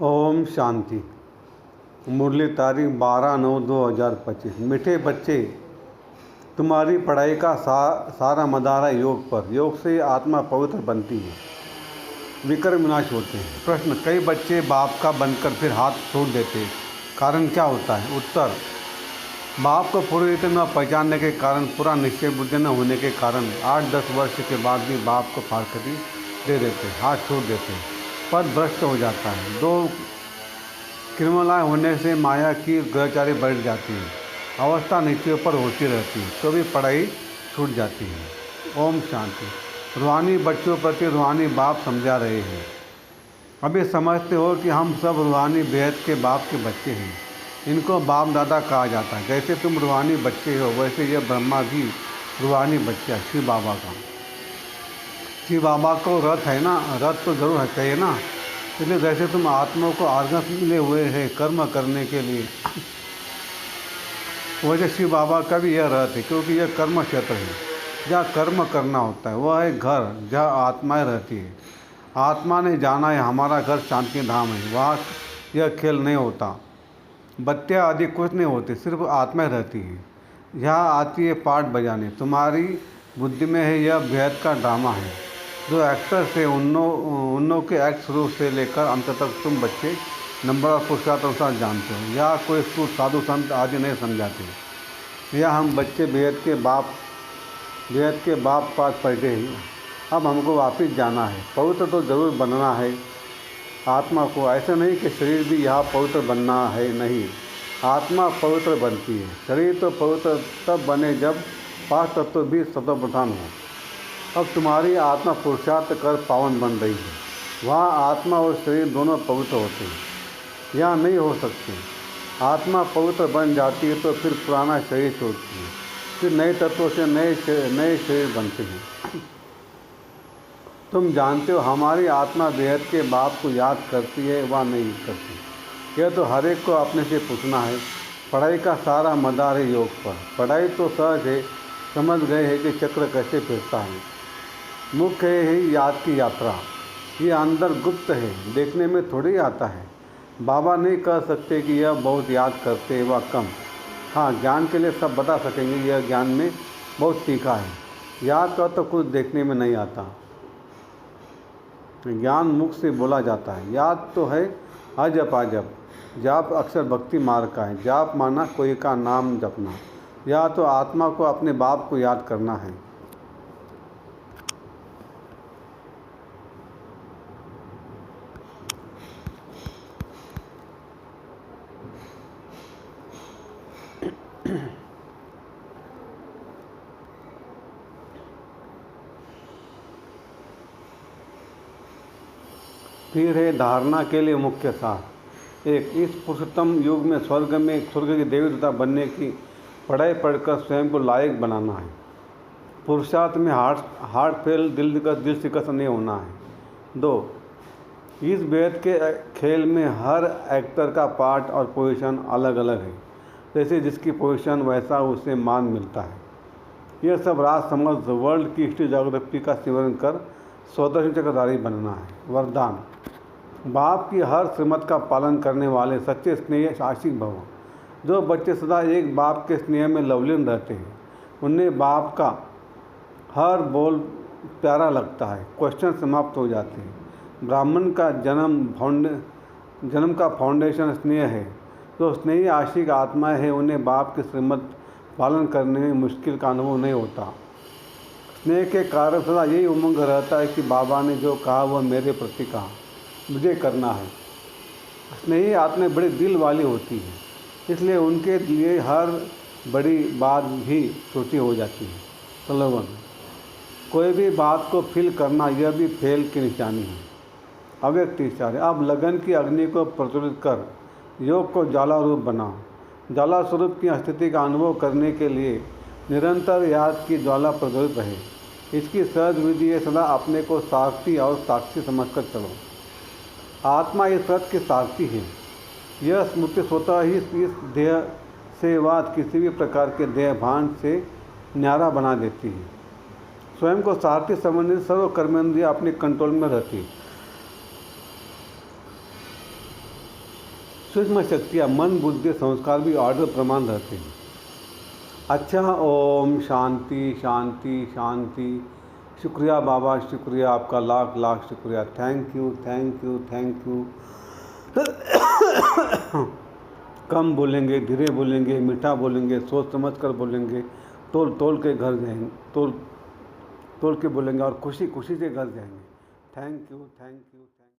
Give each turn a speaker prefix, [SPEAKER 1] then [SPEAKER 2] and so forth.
[SPEAKER 1] ओम शांति। मुरली तारीख 12/9/2025। मीठे बच्चे, तुम्हारी पढ़ाई का सारा मदार है योग पर। योग से आत्मा पवित्र बनती है, विक्रम विनाश होते हैं। प्रश्न: कई बच्चे बाप का बनकर फिर हाथ छोड़ देते, कारण क्या होता है? उत्तर: बाप को पूरी रीति न पहचानने के कारण, पूरा निश्चय बुद्धि न होने के कारण 8-10 वर्ष के बाद भी बाप को फारकती दे देते, हाथ छोड़ देते, पद भ्रष्ट हो जाता है। 2 क्रिमिनलाय होने से माया की ग्रहचारी बढ़ जाती है, अवस्था नीचे ऊपर होती रहती है, तो भी पढ़ाई छूट जाती है। ओम शांति। रूहानी बच्चों प्रति रूहानी बाप समझा रहे हैं। अभी समझते हो कि हम सब रूहानी बेहद के बाप के बच्चे हैं। इनको बाप दादा कहा जाता है। जैसे तुम रूहानी बच्चे हो, वैसे यह ब्रह्मा भी रूहानी बच्चा शिव बाबा का। शिव बाबा को रथ है ना, रथ तो जरूर है, चाहिए ना। इसलिए जैसे तुम आत्मा को आर्गन मिले हुए हैं कर्म करने के लिए, वैसे शिव बाबा का भी यह रथ है, क्योंकि यह कर्म क्षेत्र है जहाँ कर्म करना होता है। वह है घर जहाँ आत्माएं रहती है। आत्मा ने जाना है हमारा घर शांति धाम है, वहाँ यह खेल नहीं होता, बत्तियाँ आदि कुछ नहीं होती, सिर्फ आत्माएं रहती है। यहाँ आती है पाठ बजाने। तुम्हारी बुद्धि में है यह बेहद का ड्रामा है। जो एक्टर्स है उन्नों के एक्ट शुरू से लेकर अंत तक तुम बच्चे नंबर और पुरुषार्थ अनुसार जानते हो। या कोई साधु संत आदि नहीं समझाते। या हम बच्चे बेहद के बाप पास बैठे हैं। अब हमको वापिस जाना है। पवित्र तो ज़रूर बनना है आत्मा को। ऐसा नहीं कि शरीर भी यहाँ पवित्र बनना है, नहीं। आत्मा पवित्र बनती है। शरीर तो पवित्र तब बने जब 5 तत्व भी सतोप्रधान हो। अब तुम्हारी आत्मा पुरुषार्थ कर पावन बन रही है। वहाँ आत्मा और शरीर दोनों पवित्र होते हैं, यहाँ नहीं हो सकते। आत्मा पवित्र बन जाती है तो फिर पुराना शरीर छोड़ती है, फिर नए तत्वों से नए शरीर बनते हैं। तुम जानते हो हमारी आत्मा बेहद के बाप को याद करती है व नहीं करती, यह तो हर एक को अपने से पूछना है। पढ़ाई का सारा मदार है योग पर। पढ़ाई तो सहज है, समझ गए हैं कि चक्र कैसे फिरता है। मुख्य है याद की यात्रा। ये अंदर गुप्त है, देखने में थोड़ी आता है। बाबा नहीं कह सकते कि यह बहुत याद करते व कम। हाँ, ज्ञान के लिए सब बता सकेंगे, यह ज्ञान में बहुत तीखा है। याद का तो कुछ देखने में नहीं आता, ज्ञान मुख से बोला जाता है। याद तो है अजप अजप। जाप अक्सर भक्ति मार्ग का है। जाप माना कोई का नाम जपना, या तो आत्मा को अपने बाप को याद करना है। फिर है धारणा के लिए मुख्य सार। 1. इस पुरुषोत्तम युग में स्वर्ग की देवी देवता बनने की पढ़ाई पढ़कर स्वयं को लायक बनाना है। पुरुषार्थ में हार्ट फेल, दिल शिकस्त नहीं होना है। 2. इस भेद के खेल में हर एक्टर का पार्ट और पोजीशन अलग अलग है। जैसे जिसकी पोजीशन वैसा उसे मान मिलता है। यह सब राज समझ वर्ल्ड की हिस्ट्री ज्योग्राफी का सिमरन कर स्वदर्शन चक्रधारी बनना है। वरदान: बाप की हर श्रीमत का पालन करने वाले सच्चे स्नेह आशिक भव। जो बच्चे सदा एक बाप के स्नेह में लवलीन रहते हैं, उन्हें बाप का हर बोल प्यारा लगता है। क्वेश्चन समाप्त हो जाते हैं। ब्राह्मण का जन्म का फाउंडेशन स्नेह है। जो स्नेही आशिक आत्माएं हैं, उन्हें बाप की श्रीमत पालन करने में मुश्किल का अनुभव नहीं होता। स्नेह के कारण सदा यही उमंग रहता है कि बाबा ने जो कहा वह मेरे प्रति कहा, मुझे करना है। स्नेही आत्माएं बड़ी दिल वाली होती हैं, इसलिए उनके लिए हर बड़ी बात भी छोटी हो जाती है। स्लोगन: कोई भी बात को फील करना, यह भी फेल की निशानी है। अव्यक्त इशारे: अब लगन की अग्नि को प्रज्वलित कर योग को ज्वाला रूप बनाओ। ज्वाला स्वरूप की स्थिति का अनुभव करने के लिए निरंतर याद की ज्वाला प्रज्वलित रहे। इसकी सहज विधि है सदा अपने को साक्षी और साक्षी समझकर चलो। आत्मा इस रथ की साक्षी है। यह स्मृति स्वतः ही इस देह से वाद किसी भी प्रकार के देह भान से न्यारा बना देती है। स्वयं को सारथी संबंधित सर्व कर्मेंद्रियां अपने कंट्रोल में रहती। सूक्ष्म शक्तियाँ मन बुद्धि संस्कार भी ऑर्डर प्रमाण रहते हैं। अच्छा, ओम शांति शांति शांति। शुक्रिया बाबा, शुक्रिया आपका, लाख लाख शुक्रिया। Thank you thank you thank you. कम बोलेंगे, धीरे बोलेंगे, मीठा बोलेंगे, सोच समझ कर बोलेंगे, तोल तोल के घर जाएंगे, तोल तोल के बोलेंगे और खुशी खुशी से घर जाएंगे। Thank you thank you.